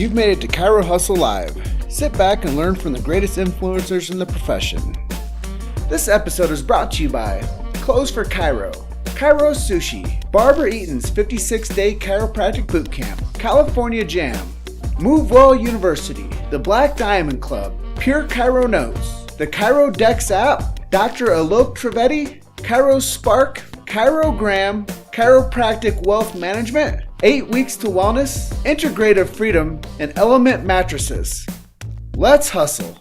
You've made it to Chiro Hustle Live. Sit back and learn from the greatest influencers in the profession. This episode is brought to you by Clothes for Chiro, Chiro Sushi, Barbara Eaton's 56-day chiropractic boot camp, California Jam, Move Well University, the Black Diamond Club, Pure Chiro Notes, the Chiro Dex app, Dr. Alok Trivedi, Chiro Spark, Chirogram, Chiropractic Wealth Management, 8 Weeks to Wellness, Integrative Freedom, and Element Mattresses. Let's hustle.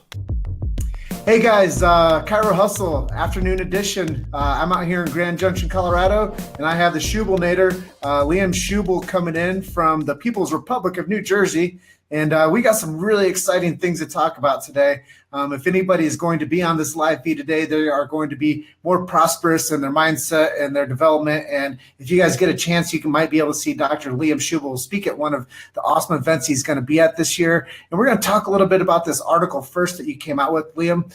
Hey guys, Chiro Hustle Afternoon Edition. I'm out here in Grand Junction, Colorado, and I have the Schubelnator, Liam Schubel, coming in from the People's Republic of New Jersey. And we got some really exciting things to talk about today. If anybody is going to be on this live feed today, they are going to be more prosperous in their mindset and their development. And if you guys get a chance, you might be able to see Dr. Liam Schubel speak at one of the awesome events he's going to be at this year. And we're going to talk a little bit about this article first that you came out with, Liam.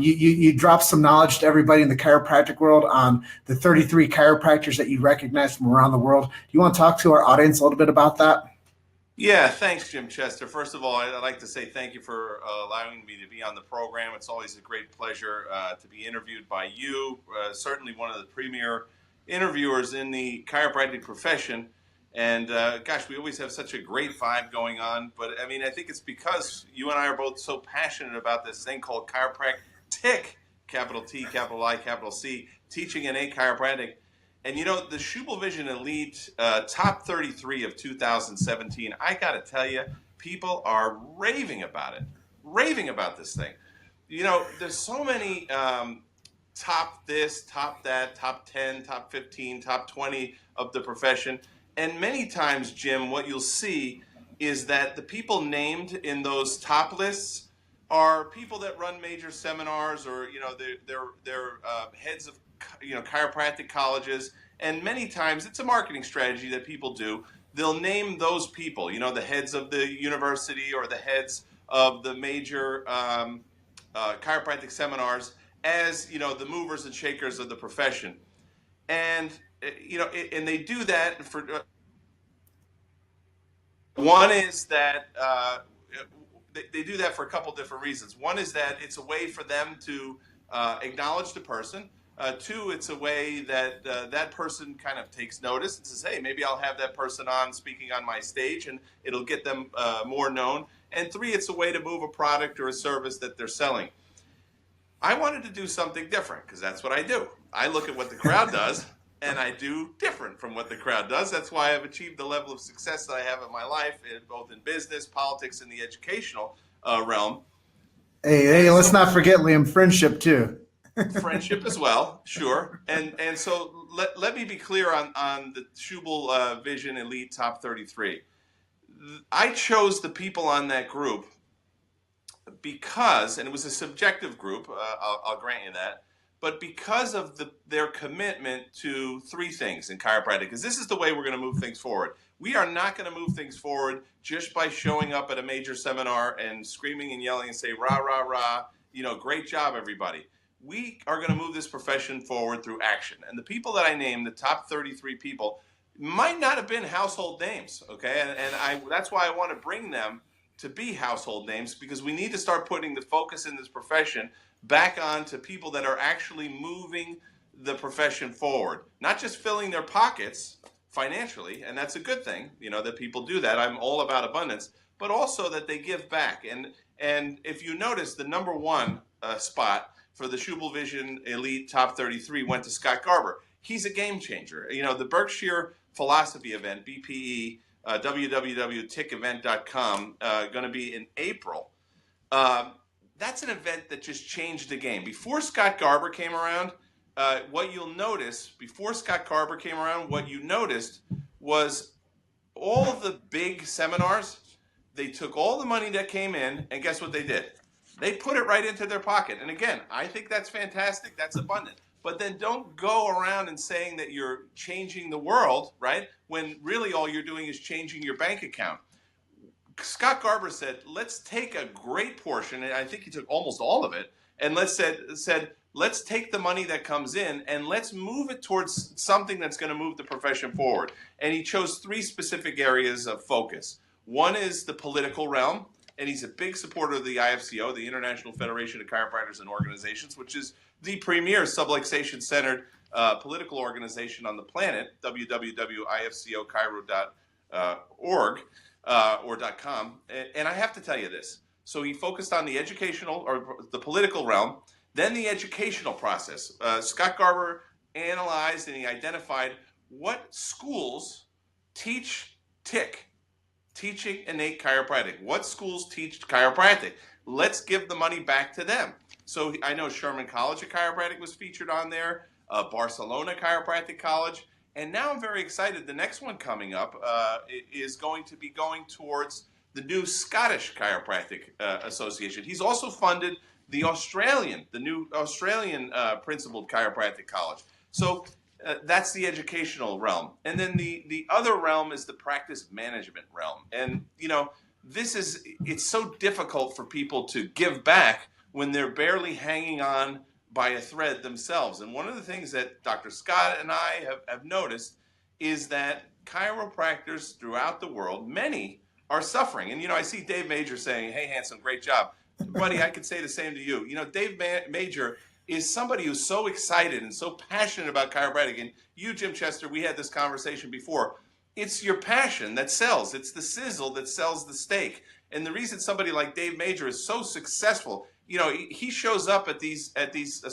You dropped some knowledge to everybody in the chiropractic world on the 33 chiropractors that you recognize from around the world. Do you want to talk to our audience a little bit about that? Yeah, thanks, Jim Chester. First of all, I'd like to say thank you for allowing me to be on the program. It's always a great pleasure to be interviewed by you, certainly one of the premier interviewers in the chiropractic profession. And gosh, we always have such a great vibe going on. But I mean, I think it's because you and I are both so passionate about this thing called chiropractic, capital T, capital I, capital C, teaching in a chiropractic. And you know, the Schubel Vision Elite top 33 of 2017, I got to tell you, people are raving about it, raving about this thing. You know, there's so many top this, top that, top 10, top 15, top 20 of the profession. And many times, Jim, what you'll see is that the people named in those top lists are people that run major seminars, or, you know, they're heads of, you know, chiropractic colleges. And many times it's a marketing strategy that people do. They'll name those people, you know, the heads of the university or the heads of the major chiropractic seminars as, you know, the movers and shakers of the profession. And, you know, and they do that for, one is that they do that for a couple different reasons. One is that it's a way for them to acknowledge the person. Two, it's a way that that person kind of takes notice and says, hey, maybe I'll have that person on speaking on my stage, and it'll get them more known. And three, it's a way to move a product or a service that they're selling. I wanted to do something different because that's what I do. I look at what the crowd does, and I do different from what the crowd does. That's why I've achieved the level of success that I have in my life, both in business, politics, and the educational realm. Hey, let's not forget, Liam, friendship too. Friendship as well, sure. And so let me be clear on the Schubel Vision Elite Top 33. I chose the people on that group because, and it was a subjective group, I'll grant you that, but because of their commitment to three things in chiropractic, because this is the way we're going to move things forward. We are not going to move things forward just by showing up at a major seminar and screaming and yelling and say, rah, rah, rah, you know, great job, everybody. We are going to move this profession forward through action. And the people that I named, the top 33 people, might not have been household names, okay? And that's why I want to bring them to be household names, because we need to start putting the focus in this profession back on to people that are actually moving the profession forward. Not just filling their pockets financially, and that's a good thing, you know, that people do that. I'm all about abundance, but also that they give back. And if you notice, the number one spot for the Schubel Vision Elite Top 33 went to Scott Garber. He's a game changer. You know, the Berkshire Philosophy event, BPE, www.tickevent.com, going to be in April. That's an event that just changed the game. Before Scott Garber came around, what you noticed was all of the big seminars, they took all the money that came in, and guess what they did? They put it right into their pocket. And again, I think that's fantastic. That's abundant. But then don't go around and saying that you're changing the world, right? When really all you're doing is changing your bank account. Scott Garber said, let's take a great portion, and I think he took almost all of it, and said, let's take the money that comes in and let's move it towards something that's going to move the profession forward. And he chose three specific areas of focus. One is the political realm, and he's a big supporter of the IFCO, the International Federation of Chiropractors and Organizations, which is the premier subluxation-centered political organization on the planet, www.ifcochiro.org or .com. And I have to tell you this. So he focused on the educational or the political realm, then the educational process. Scott Garber analyzed and he identified what schools teach teaching innate chiropractic. What schools teach chiropractic? Let's give the money back to them. So I know Sherman College of Chiropractic was featured on there, Barcelona Chiropractic College, and now I'm very excited. The next one coming up is going to be going towards the new Scottish Chiropractic Association. He's also funded the new Australian principled chiropractic college. So that's the educational realm. And then the other realm is the practice management realm. And, it's so difficult for people to give back when they're barely hanging on by a thread themselves. And one of the things that Dr. Scott and I have noticed is that chiropractors throughout the world, many are suffering. And, I see Dave Major saying, "Hey, handsome, great job." Buddy, I could say the same to you. Dave Major is somebody who's so excited and so passionate about chiropractic. And you, Jim Chester, we had this conversation before. It's your passion that sells. It's the sizzle that sells the steak. And the reason somebody like Dave Major is so successful, he shows up at these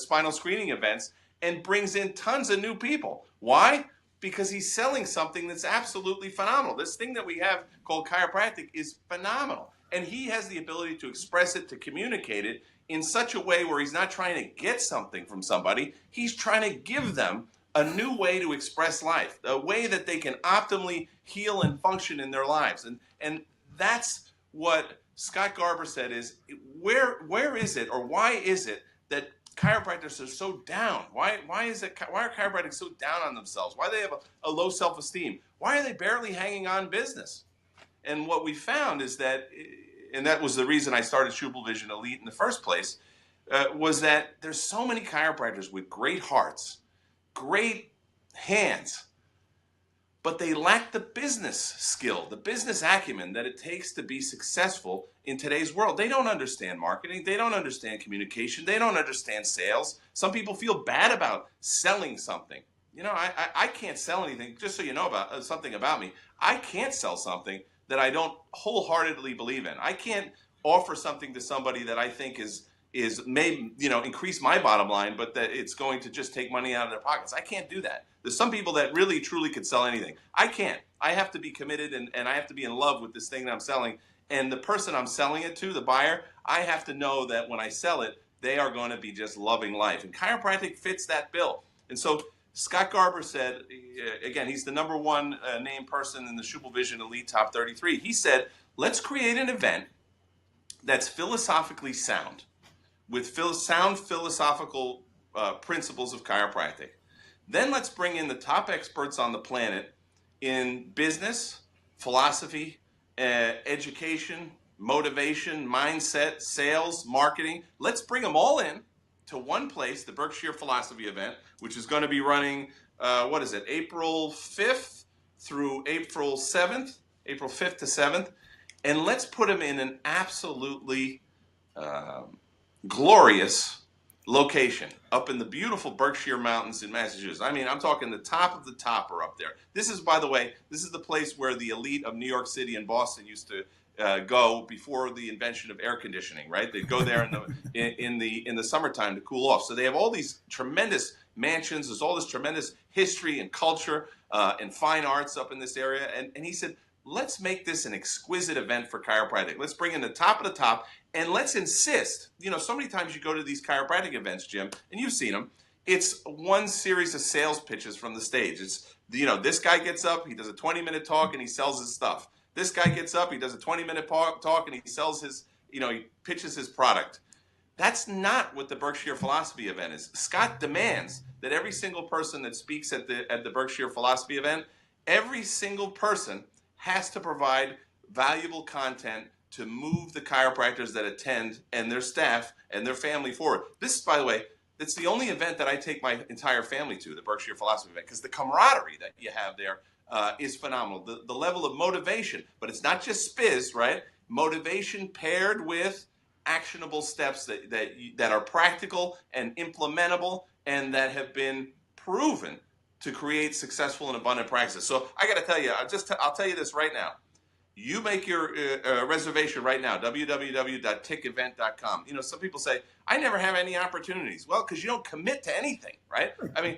spinal screening events and brings in tons of new people. Why? Because he's selling something that's absolutely phenomenal. This thing that we have called chiropractic is phenomenal. And he has the ability to express it, to communicate it in such a way where he's not trying to get something from somebody. He's trying to give them a new way to express life, a way that they can optimally heal and function in their lives. And that's what Scott Garber said is, where is it, or why is it that chiropractors are so down? Why are chiropractors so down on themselves? Why do they have a low self-esteem? Why are they barely hanging on business? And what we found is that, and that was the reason I started Schubel Vision Elite in the first place, was that there's so many chiropractors with great hearts, great hands, but they lack the business skill, the business acumen that it takes to be successful in today's world. They don't understand marketing. They don't understand communication. They don't understand sales. Some people feel bad about selling something. I can't sell anything. Just so you know about something about me, I can't sell something that I don't wholeheartedly believe in. I can't offer something to somebody that I think is may increase my bottom line, but that it's going to just take money out of their pockets. I can't do that. There's some people that really truly could sell anything. I can't. I have to be committed and I have to be in love with this thing that I'm selling. And the person I'm selling it to, the buyer, I have to know that when I sell it, they are going to be just loving life. And chiropractic fits that bill. And so Scott Garber said, again, he's the number one named person in the Schubel Vision Elite Top 33. He said, let's create an event that's philosophically sound, with sound philosophical principles of chiropractic. Then let's bring in the top experts on the planet in business, philosophy, education, motivation, mindset, sales, marketing. Let's bring them all in to one place, the Berkshire Philosophy event, which is going to be running, April 5th through April 7th, April 5th to 7th. And let's put them in an absolutely glorious location up in the beautiful Berkshire Mountains in Massachusetts. I mean, I'm talking the top of the top are up there. This is, by the way, the place where the elite of New York City and Boston used to go before the invention of air conditioning, right? They'd go there in the summertime to cool off. So they have all these tremendous mansions. There's all this tremendous history and culture and fine arts up in this area. And he said, let's make this an exquisite event for chiropractic. Let's bring in the top of the top, and let's insist. So many times you go to these chiropractic events, Jim, and you've seen them. It's one series of sales pitches from the stage. It's, this guy gets up, he does a 20-minute talk, and he sells his stuff. This guy gets up, he does a 20-minute talk, and he sells his, he pitches his product. That's not what the Berkshire Philosophy event is. Scott demands that every single person that speaks at the Berkshire Philosophy event, every single person has to provide valuable content to move the chiropractors that attend and their staff and their family forward. This, by the way, it's the only event that I take my entire family to, the Berkshire Philosophy event, because the camaraderie that you have there is phenomenal. The level of motivation, but it's not just spiz, right? Motivation paired with actionable steps that are practical and implementable and that have been proven to create successful and abundant practices. So I got to tell you, I'll tell you this right now. You make your reservation right now, www.tickevent.com. Some people say, I never have any opportunities. Well, because you don't commit to anything, right? I mean,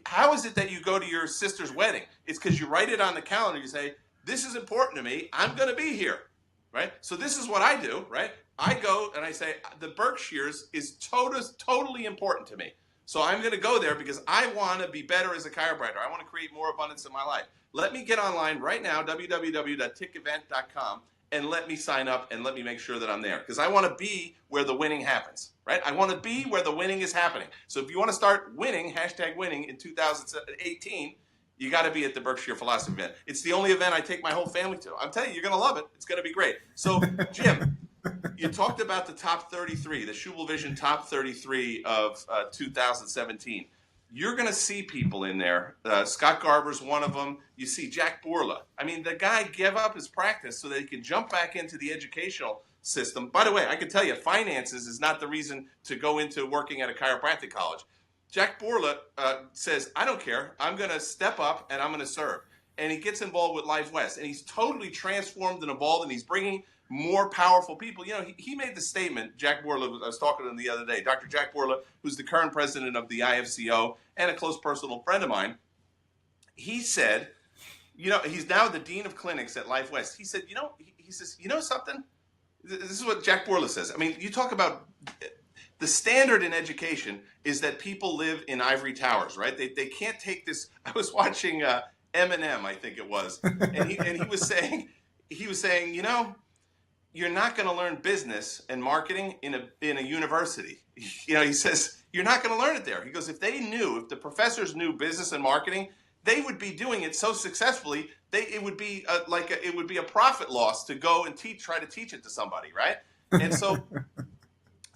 how is it that you go to your sister's wedding? It's because you write it on the calendar. You say, this is important to me. I'm going to be here, right? So this is what I do, right? I go and I say, the Berkshires is totally important to me. So I'm going to go there because I want to be better as a chiropractor. I want to create more abundance in my life. Let me get online right now, www.tickevent.com, and let me sign up and let me make sure that I'm there. Because I want to be where the winning happens, right? I want to be where the winning is happening. So if you want to start winning, #winning in 2018, you got to be at the Berkshire Philosophy event. It's the only event I take my whole family to. I'm telling you, you're going to love it. It's going to be great. So, Jim, you talked about the top 33, the Schubel Vision top 33 of 2017. You're going to see people in there. Scott Garber's one of them. You see Jack Bourla. I mean, the guy gave up his practice so that he could jump back into the educational system. By the way, I can tell you, finances is not the reason to go into working at a chiropractic college. Jack Bourla says, I don't care. I'm going to step up and I'm going to serve. And he gets involved with Life West. And he's totally transformed and evolved, and he's bringing more powerful people. He made the statement, Jack Bourla, I was talking to him the other day, Dr. Jack Bourla, who's the current president of the IFCO and a close personal friend of mine. He said, he's now the dean of clinics at Life West. He said, he says, something? This is what Jack Bourla says. I mean, you talk about the standard in education is that people live in ivory towers, right? They can't take this. I was watching Eminem, I think it was, and he was saying, you're not going to learn business and marketing in a university. He says, you're not going to learn it there. He goes, if the professors knew business and marketing, they would be doing it so successfully, it would be a profit loss to go and try to teach it to somebody, right? And so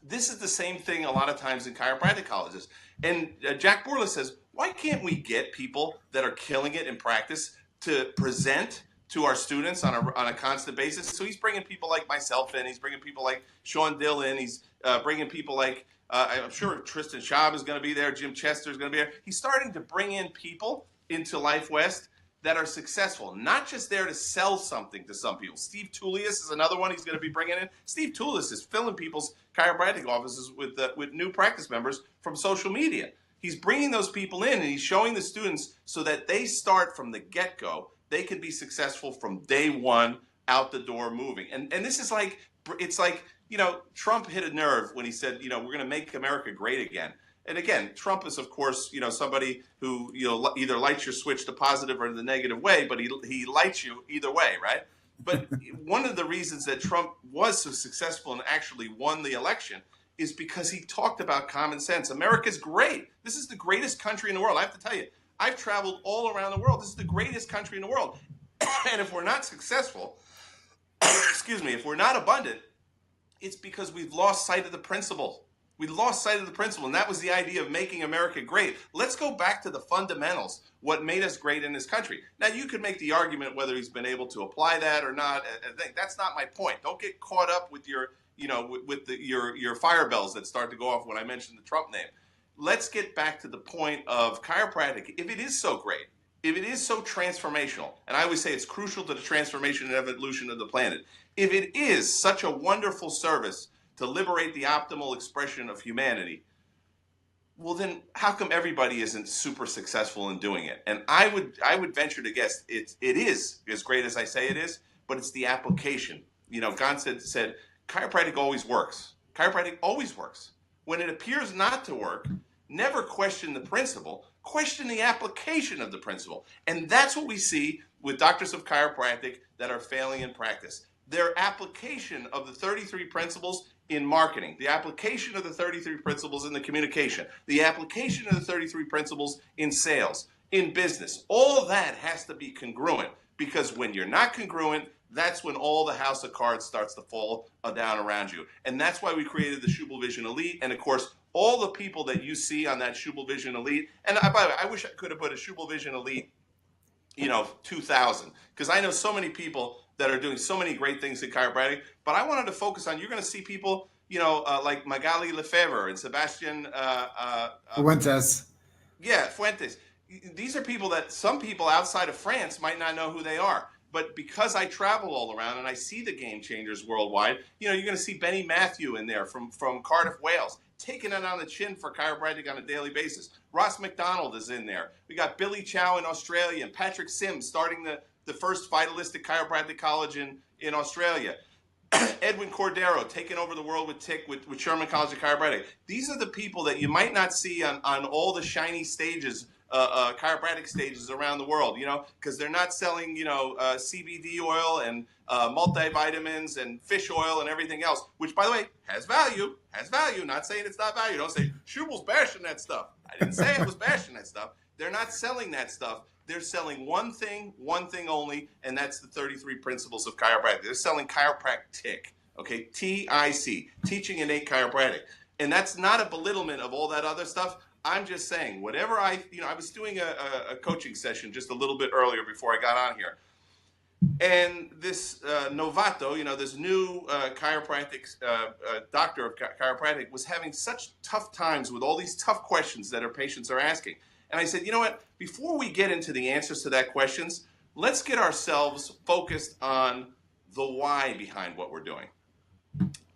this is the same thing a lot of times in chiropractic colleges. And Jack Bourla says, why can't we get people that are killing it in practice to present to our students on a constant basis? So he's bringing people like myself in. He's bringing people like Sean Dill in. He's bringing people like, I'm sure Tristan Schaub is going to be there. Jim Chester is going to be there. He's starting to bring in people into Life West that are successful, not just there to sell something to some people. Steve Tullius is another one he's going to be bringing in. Steve Tullius is filling people's chiropractic offices with new practice members from social media. He's bringing those people in, and he's showing the students so that they start from the get-go. They can be successful from day one, out the door, moving. And this is it's like, Trump hit a nerve when he said, we're going to make America great again. And again, Trump is, of course, somebody who, either lights your switch to positive or the negative way, but he lights you either way, right? But one of the reasons that Trump was so successful and actually won the election is because he talked about common sense. America's great. This is the greatest country in the world. I have to tell you, I've traveled all around the world. This is the greatest country in the world. And if we're not successful, if we're not abundant, it's because we've lost sight of the principle. We lost sight of the principle, and that was the idea of making America great. Let's go back to the fundamentals, what made us great in this country. Now, you could make the argument whether he's been able to apply that or not. That's not my point. Don't get caught up with your fire bells that start to go off when I mention the Trump name. Let's get back to the point of chiropractic. If it is so great, if it is so transformational, and I always say it's crucial to the transformation and evolution of the planet, if it is such a wonderful service to liberate the optimal expression of humanity, well then how come everybody isn't super successful in doing it? And I would venture to guess it is as great as I say it is, but it's the application. Gon said chiropractic always works. Chiropractic always works. When it appears not to work, never question the principle, question the application of the principle. And that's what we see with doctors of chiropractic that are failing in practice. Their application of the 33 principles in marketing, the application of the 33 principles in the communication, the application of the 33 principles in sales, in business, all that has to be congruent, because when you're not congruent, that's when all the house of cards starts to fall down around you. And that's why we created the Schubel Vision Elite. And of course, all the people that you see on that Schubel Vision Elite, and by the way, I wish I could have put a Schubel Vision Elite 2000, because I know so many people that are doing so many great things in chiropractic. But I wanted to focus on, you're going to see people, like Magali Lefebvre and Sebastian Fuentes. yeah, Fuentes. These are people that some people outside of France might not know who they are. But because I travel all around and I see the game changers worldwide, you're going to see Benny Matthew in there from Cardiff, Wales, taking it on the chin for chiropractic on a daily basis. Ross McDonald is in there. We got Billy Chow in Australia and Patrick Sims starting the first Vitalistic Chiropractic College in Australia. Edwin Cordero taking over the world with Sherman College of Chiropractic. These are the people that you might not see on all the shiny stages, chiropractic stages around the world, because they're not selling, CBD oil and multivitamins and fish oil and everything else, which, by the way, has value. Not saying it's not value. Don't say, Schubel's bashing that stuff. I didn't say I was bashing that stuff. They're not selling that stuff. They're selling one thing only, and that's the 33 principles of chiropractic. They're selling chiropractic, okay? TIC, teaching innate chiropractic. And that's not a belittlement of all that other stuff. I'm just saying, whatever I was doing a coaching session just a little bit earlier before I got on here. And this novato, this new chiropractic doctor of chiropractic was having such tough times with all these tough questions that our patients are asking. And I said, you know what, before we get into the answers to that questions, let's get ourselves focused on the why behind what we're doing.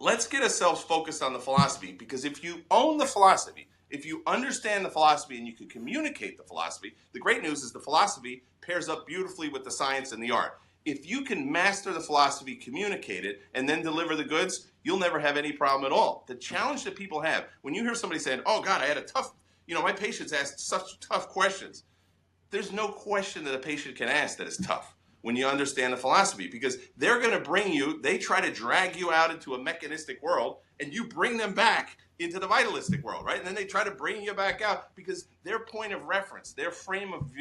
Let's get ourselves focused on the philosophy, because if you own the philosophy, if you understand the philosophy and you can communicate the philosophy, the great news is the philosophy pairs up beautifully with the science and the art. If you can master the philosophy, communicate it, and then deliver the goods, you'll never have any problem at all. The challenge that people have, when you hear somebody saying, oh God, I had a tough, my patients asked such tough questions. There's no question that a patient can ask that is tough when you understand the philosophy, because they're going to bring you, they try to drag you out into a mechanistic world, and you bring them back into the vitalistic world, right? And then they try to bring you back out because their point of reference, their frame of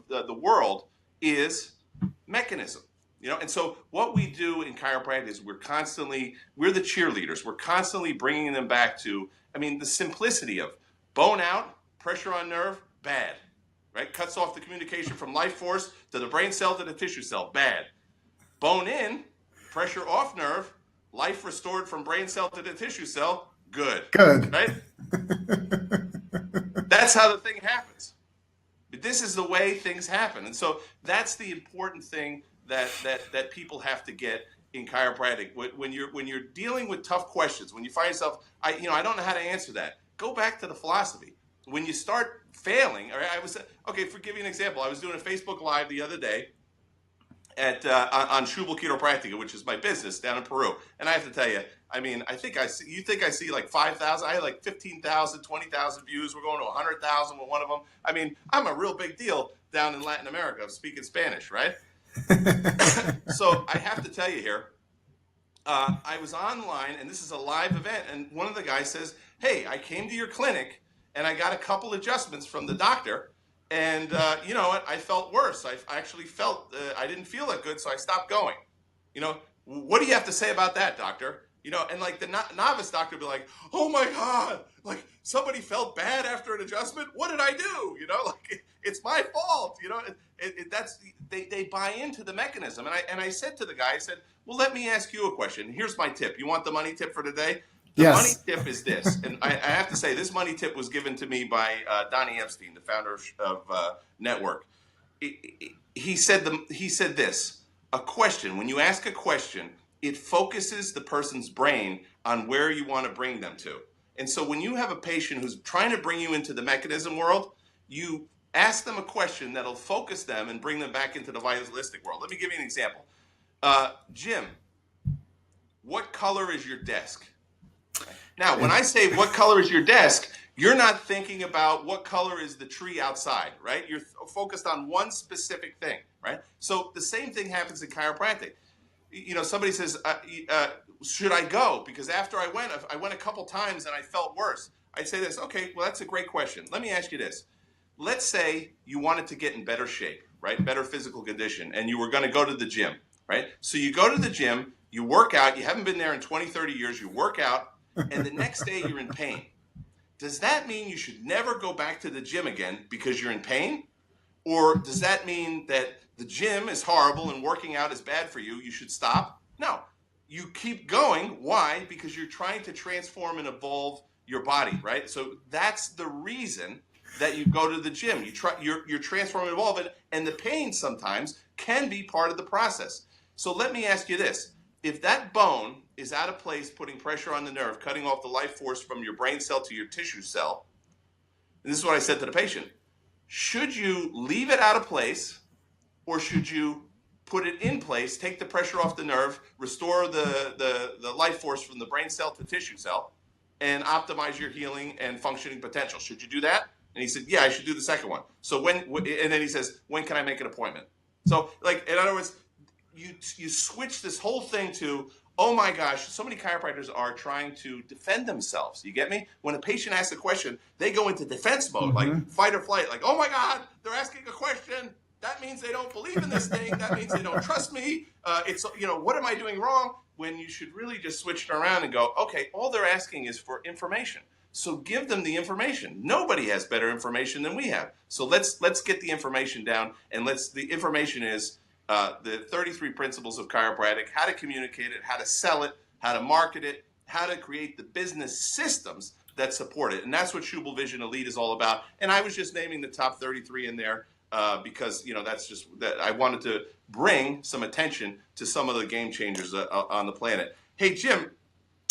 the world is mechanism, And so what we do in chiropractic is we're the cheerleaders. We're constantly bringing them back to, the simplicity of bone out, pressure on nerve, bad, right? Cuts off the communication from life force to the brain cell to the tissue cell, bad. Bone in, pressure off nerve, life restored from brain cell to the tissue cell, good. Right? That's how the thing happens. But this is the way things happen. And so that's the important thing that people have to get in chiropractic. When you're dealing with tough questions, when you find yourself, I don't know how to answer that, go back to the philosophy. When you start failing, for giving an example, I was doing a Facebook Live the other day on Schubel Chiropractica, which is my business down in Peru. And I have to tell you, you think I see like 5,000? I had like 15,000, 20,000 views. We're going to 100,000 with one of them. I'm a real big deal down in Latin America. I'm speaking Spanish, right? So I have to tell you here, I was online, and this is a live event, and one of the guys says, hey, I came to your clinic, and I got a couple adjustments from the doctor, and you know what? I felt worse. I actually felt, I didn't feel that good, so I stopped going. What do you have to say about that, doctor? And like the novice doctor would be like, oh my God, like somebody felt bad after an adjustment. What did I do? It's my fault. They buy into the mechanism. And I said to the guy, I said, well, let me ask you a question. Here's my tip. You want the money tip for today? The money tip is this. And I have to say, this money tip was given to me by Donnie Epstein, the founder of Network. He said this, a question, when you ask a question, it focuses the person's brain on where you want to bring them to. And so when you have a patient who's trying to bring you into the mechanism world, you ask them a question that'll focus them and bring them back into the vitalistic world. Let me give you an example. Jim, what color is your desk? Now, when I say what color is your desk, you're not thinking about what color is the tree outside, right? You're focused on one specific thing, right? So the same thing happens in chiropractic. Somebody says, should I go? Because after I went a couple times and I felt worse. I'd say this, okay, well, that's a great question. Let me ask you this. Let's say you wanted to get in better shape, right? Better physical condition, and you were going to go to the gym, right? So you go to the gym, you work out, you haven't been there in 20, 30 years, you work out, and the next day you're in pain. Does that mean you should never go back to the gym again because you're in pain? Or does that mean that the gym is horrible and working out is bad for you? You should stop? No. You keep going. Why? Because you're trying to transform and evolve your body, right? So that's the reason that you go to the gym. You're transforming and evolving, and the pain sometimes can be part of the process. So let me ask you this. If that bone is out of place, putting pressure on the nerve, cutting off the life force from your brain cell to your tissue cell, and this is what I said to the patient, should you leave it out of place or should you put it in place, take the pressure off the nerve, restore the life force from the brain cell to tissue cell, and optimize your healing and functioning potential? Should you do that? And he said, yeah, I should do the second one. So and then he says, when can I make an appointment? So, like, in other words, you switch this whole thing to, oh my gosh, so many chiropractors are trying to defend themselves. You get me? When a patient asks a question, they go into defense mode, like fight or flight, like, oh my God, they're asking a question. That means they don't believe in this thing. That means they don't trust me. What am I doing wrong? When you should really just switch it around and go, okay, all they're asking is for information. So give them the information. Nobody has better information than we have. So let's get the information down, and the information is the 33 principles of chiropractic, how to communicate it, how to sell it, how to market it, how to create the business systems that support it. And that's what Schubel Vision Elite is all about. And I was just naming the top 33 in there because, that's just that I wanted to bring some attention to some of the game changers on the planet. Hey, Jim.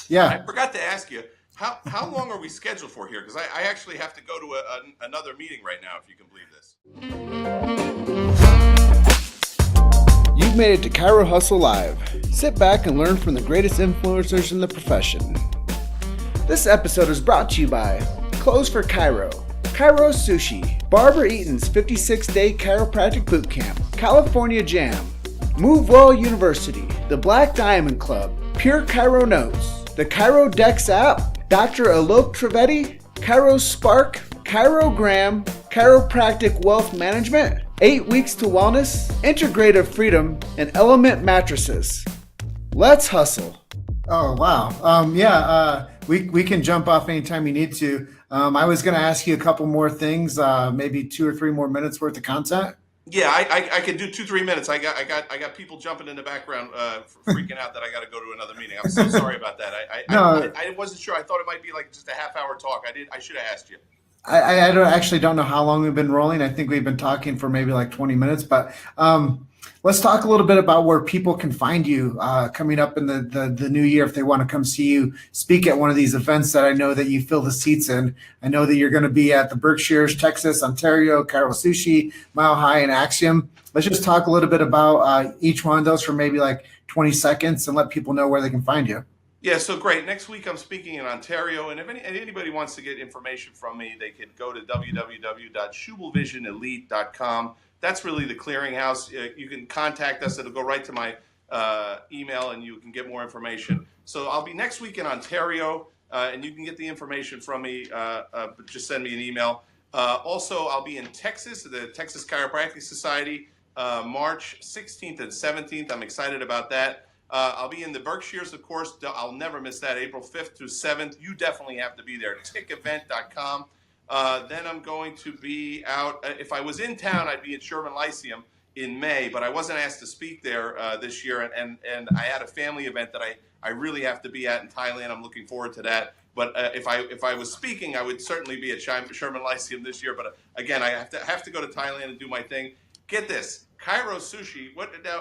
Yeah. I forgot to ask you, how long are we scheduled for here? Because I actually have to go to another meeting right now, if you can believe this. You've made it to Chiro Hustle Live. Sit back and learn from the greatest influencers in the profession. This episode is brought to you by Clothes for Chiro, Chiro Sushi, Barbara Eaton's 56-day chiropractic boot camp, California Jam, Move Well University, the Black Diamond Club, Pure Chiro Notes, the Chiro Dex app, Dr. Alok Trivedi, Chiro Spark, Chirogram, Chiropractic Wealth Management, 8 Weeks to Wellness, Integrative Freedom, and Element Mattresses. Let's hustle. Oh, wow. We can jump off anytime you need to. I was going to ask you a couple more things, maybe 2 or 3 more minutes worth of content. Yeah, I can do 2-3 minutes. I got people jumping in the background, freaking out that I got to go to another meeting. I'm so sorry about that. I wasn't sure. I thought it might be like just a half-hour talk. I should have asked you. I don't know how long we've been rolling. I think we've been talking for maybe like 20 minutes, but let's talk a little bit about where people can find you coming up in the new year if they want to come see you speak at one of these events that I know that you fill the seats in. I know that you're going to be at the Berkshires, Texas, Ontario, Chiro Sushi, Mile High, and Axiom. Let's just talk a little bit about each one of those for maybe like 20 seconds and let people know where they can find you. Yeah, so great. Next week I'm speaking in Ontario, and if anybody wants to get information from me, they can go to www.schubelvisionelite.com. That's really the clearinghouse. You can contact us. It'll go right to my email, and you can get more information. So I'll be next week in Ontario, and you can get the information from me. Just send me an email. Also, I'll be in Texas, the Texas Chiropractic Society, March 16th and 17th. I'm excited about that. I'll be in the Berkshires, of course. I'll never miss that, April 5th through 7th. You definitely have to be there, tickevent.com. Then I'm going to be out. If I was in town, I'd be at Sherman Lyceum in May, but I wasn't asked to speak there this year, and I had a family event that I really have to be at in Thailand. I'm looking forward to that. But if I was speaking, I would certainly be at Sherman Lyceum this year. But again, I have to go to Thailand and do my thing. Get this. Chiro Sushi,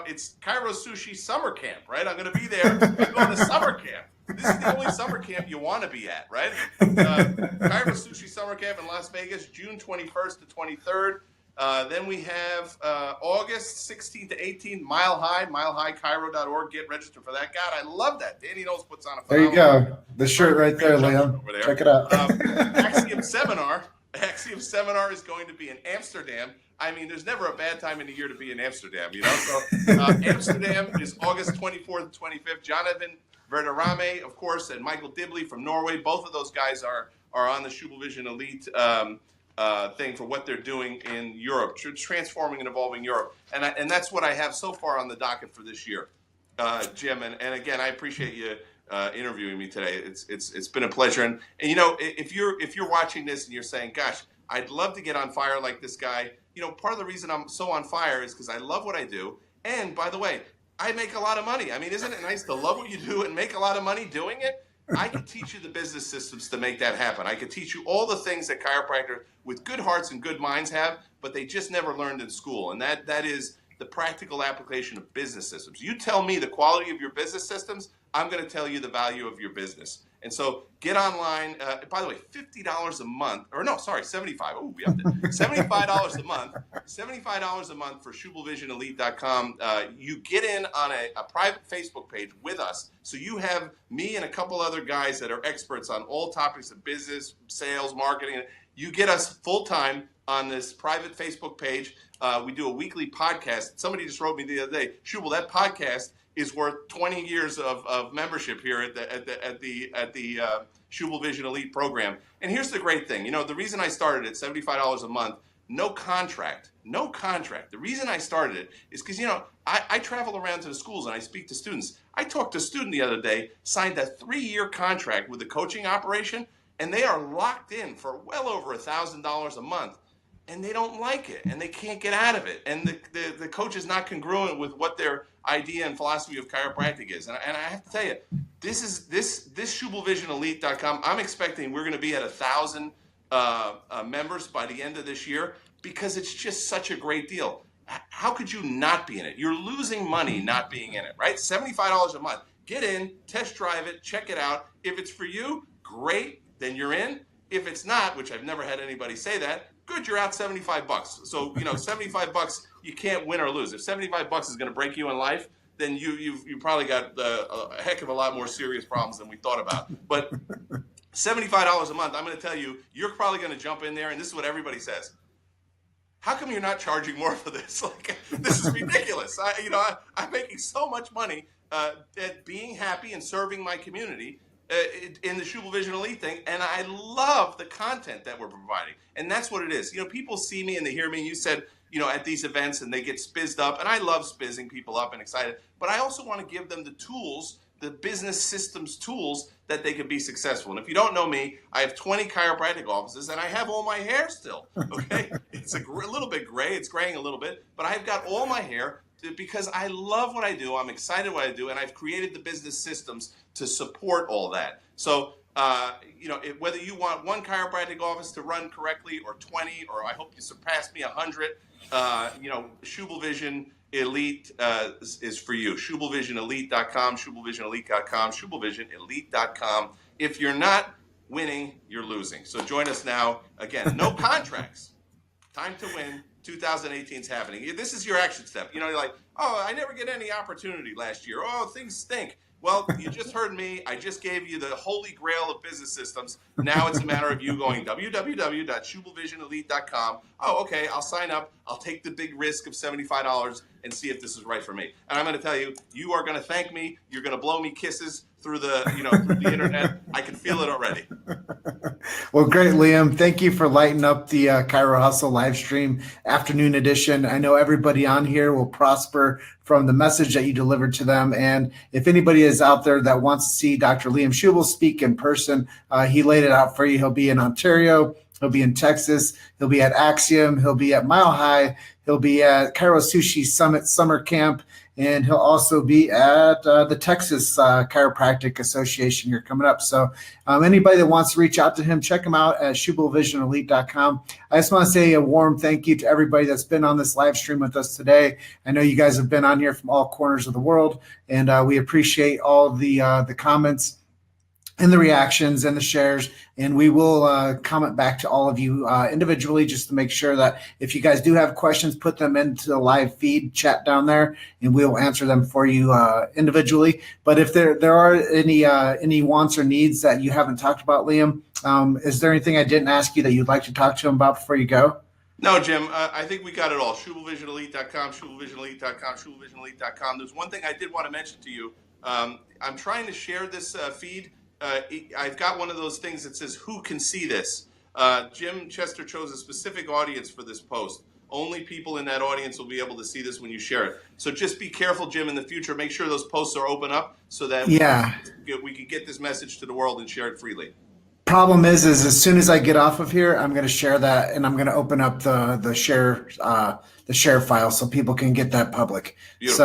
it's Chiro Sushi Summer Camp, right? I'm going to be there. I'm going to summer camp. This is the only summer camp you want to be at, right? Chiro Sushi Summer Camp in Las Vegas, June 21st to 23rd. Then we have August 16th to 18th, Mile High, milehighchiro.org. Get registered for that. God, I love that. Danny Knowles puts on a phenomenal. There you go. The shirt right there, Liam. Check it out. Axiom Seminar is going to be in Amsterdam. I mean, there's never a bad time in the year to be in Amsterdam, So Amsterdam is August 24th and 25th. Jonathan Verderame, of course, and Michael Dibley from Norway. Both of those guys are on the Schubel Vision Elite thing for what they're doing in Europe, transforming and evolving Europe. And that's what I have so far on the docket for this year, Jim. And again, I appreciate you interviewing me today. It's been a pleasure. And if you're watching this and you're saying, gosh, I'd love to get on fire like this guy. Part of the reason I'm so on fire is because I love what I do. And by the way, I make a lot of money. I mean, isn't it nice to love what you do and make a lot of money doing it? I could teach you the business systems to make that happen. I could teach you all the things that chiropractors with good hearts and good minds have, but they just never learned in school. And that is the practical application of business systems. You tell me the quality of your business systems, I'm going to tell you the value of your business. And so get online. By the way, $50 a month, or no, sorry, 75. Oh, we upped it. $75 a month. $75 a month for SchubelVisionElite.com. You get in on a private Facebook page with us. So you have me and a couple other guys that are experts on all topics of business, sales, marketing. You get us full time on this private Facebook page. We do a weekly podcast. Somebody just wrote me the other day, Schubel, that podcast is worth 20 years of membership here at the Schubel Vision Elite program. And here's the great thing. The reason I started at $75 a month, no contract. The reason I started it is because, I travel around to the schools and I speak to students. I talked to a student the other day, signed a 3-year contract with the coaching operation, and they are locked in for well over $1,000 a month. And they don't like it, and they can't get out of it. And the coach is not congruent with what their idea and philosophy of chiropractic is. And I have to tell you, this SchubelVisionElite.com, I'm expecting we're going to be at 1,000 members by the end of this year because it's just such a great deal. How could you not be in it? You're losing money not being in it, right? $75 a month. Get in, test drive it, check it out. If it's for you, great, then you're in. If it's not, which I've never had anybody say that, good, you're out $75. So, $75, you can't win or lose. If $75 is going to break you in life, then you probably got a heck of a lot more serious problems than we thought about. But $75 a month, I'm going to tell you, you're probably going to jump in there, and this is what everybody says. How come you're not charging more for this? Like, this is ridiculous. I'm making so much money at being happy and serving my community in the Schubel Vision Elite thing, and I love the content that we're providing. And that's what it is. People see me and they hear me, and you said, at these events, and they get spizzed up, and I love spizzing people up and excited, but I also want to give them the tools, the business systems tools that they can be successful. And if you don't know me, I have 20 chiropractic offices, and I have all my hair still, okay? It's a little bit gray, it's graying a little bit, but I've got all my hair because I love what I do, I'm excited what I do, and I've created the business systems to support all that. So, whether you want one chiropractic office to run correctly or 20, or I hope you surpass me 100, Schubel Vision Elite is for you. SchubelVisionElite.com, SchubelVisionElite.com, SchubelVisionElite.com. If you're not winning, you're losing. So join us now. Again, no contracts. Time to win. 2018 is happening. This is your action step. You're like, oh, I never get any opportunity last year. Oh, things stink. Well, you just heard me. I just gave you the holy grail of business systems. Now it's a matter of you going www.schubelvisionelite.com. Oh, okay, I'll sign up. I'll take the big risk of $75 and see if this is right for me. And I'm going to tell you, you are going to thank me. You're going to blow me kisses through the internet. I can feel it already. Well, great, Liam. Thank you for lighting up the Chiro Hustle live stream afternoon edition. I know everybody on here will prosper from the message that you delivered to them. And if anybody is out there that wants to see Dr. Liam Schubel speak in person, he laid it out for you. He'll be in Ontario. He'll be in Texas. He'll be at Axiom. He'll be at Mile High. He'll be at Chiro Sushi Summit Summer Camp. And he'll also be at the Texas Chiropractic Association here coming up. So anybody that wants to reach out to him, check him out at SchubelVisionElite.com. I just want to say a warm thank you to everybody that's been on this live stream with us today. I know you guys have been on here from all corners of the world, and we appreciate all the comments and the reactions and the shares, and we will comment back to all of you individually just to make sure that if you guys do have questions, put them into the live feed chat down there, and we'll answer them for you individually. But if there are any wants or needs that you haven't talked about, Liam, is there anything I didn't ask you that you'd like to talk to him about before you go? No, Jim, I think we got it all. SchubelVisionElite.com, SchubelVisionElite.com, SchubelVisionElite.com. There's one thing I did want to mention to you. I'm trying to share this feed. I've got one of those things that says, who can see this? Jim Chester chose a specific audience for this post. Only people in that audience will be able to see this when you share it. So just be careful, Jim, in the future. Make sure those posts are open up so that we can get this message to the world and share it freely. Problem is as soon as I get off of here, I'm going to share that, and I'm going to open up the share file so people can get that public. Beautiful.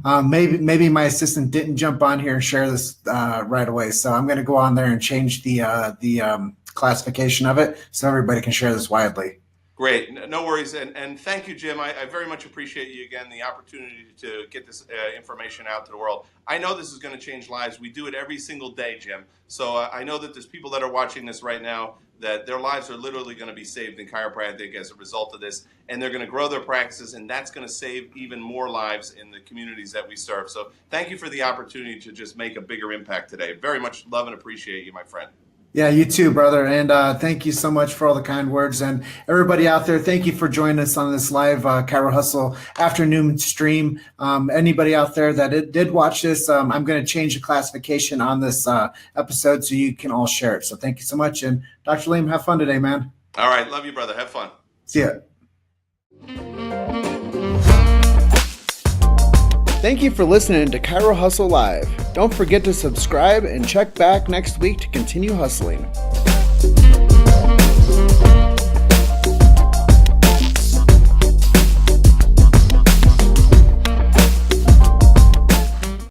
So maybe my assistant didn't jump on here and share this right away. So I'm going to go on there and change the classification of it so everybody can share this widely. Great. No worries. And thank you, Jim. I very much appreciate you again, the opportunity to get this information out to the world. I know this is going to change lives. We do it every single day, Jim. So I know that there's people that are watching this right now that their lives are literally going to be saved in chiropractic as a result of this. And they're going to grow their practices, and that's going to save even more lives in the communities that we serve. So thank you for the opportunity to just make a bigger impact today. Very much love and appreciate you, my friend. Yeah, you too, brother. And thank you so much for all the kind words. And everybody out there, thank you for joining us on this live Chiro Hustle afternoon stream. Anybody out there that did watch this, I'm going to change the classification on this episode so you can all share it. So thank you so much. And Dr. Liam, have fun today, man. All right. Love you, brother. Have fun. See ya. Thank you for listening to Chiro Hustle Live. Don't forget to subscribe and check back next week to continue hustling.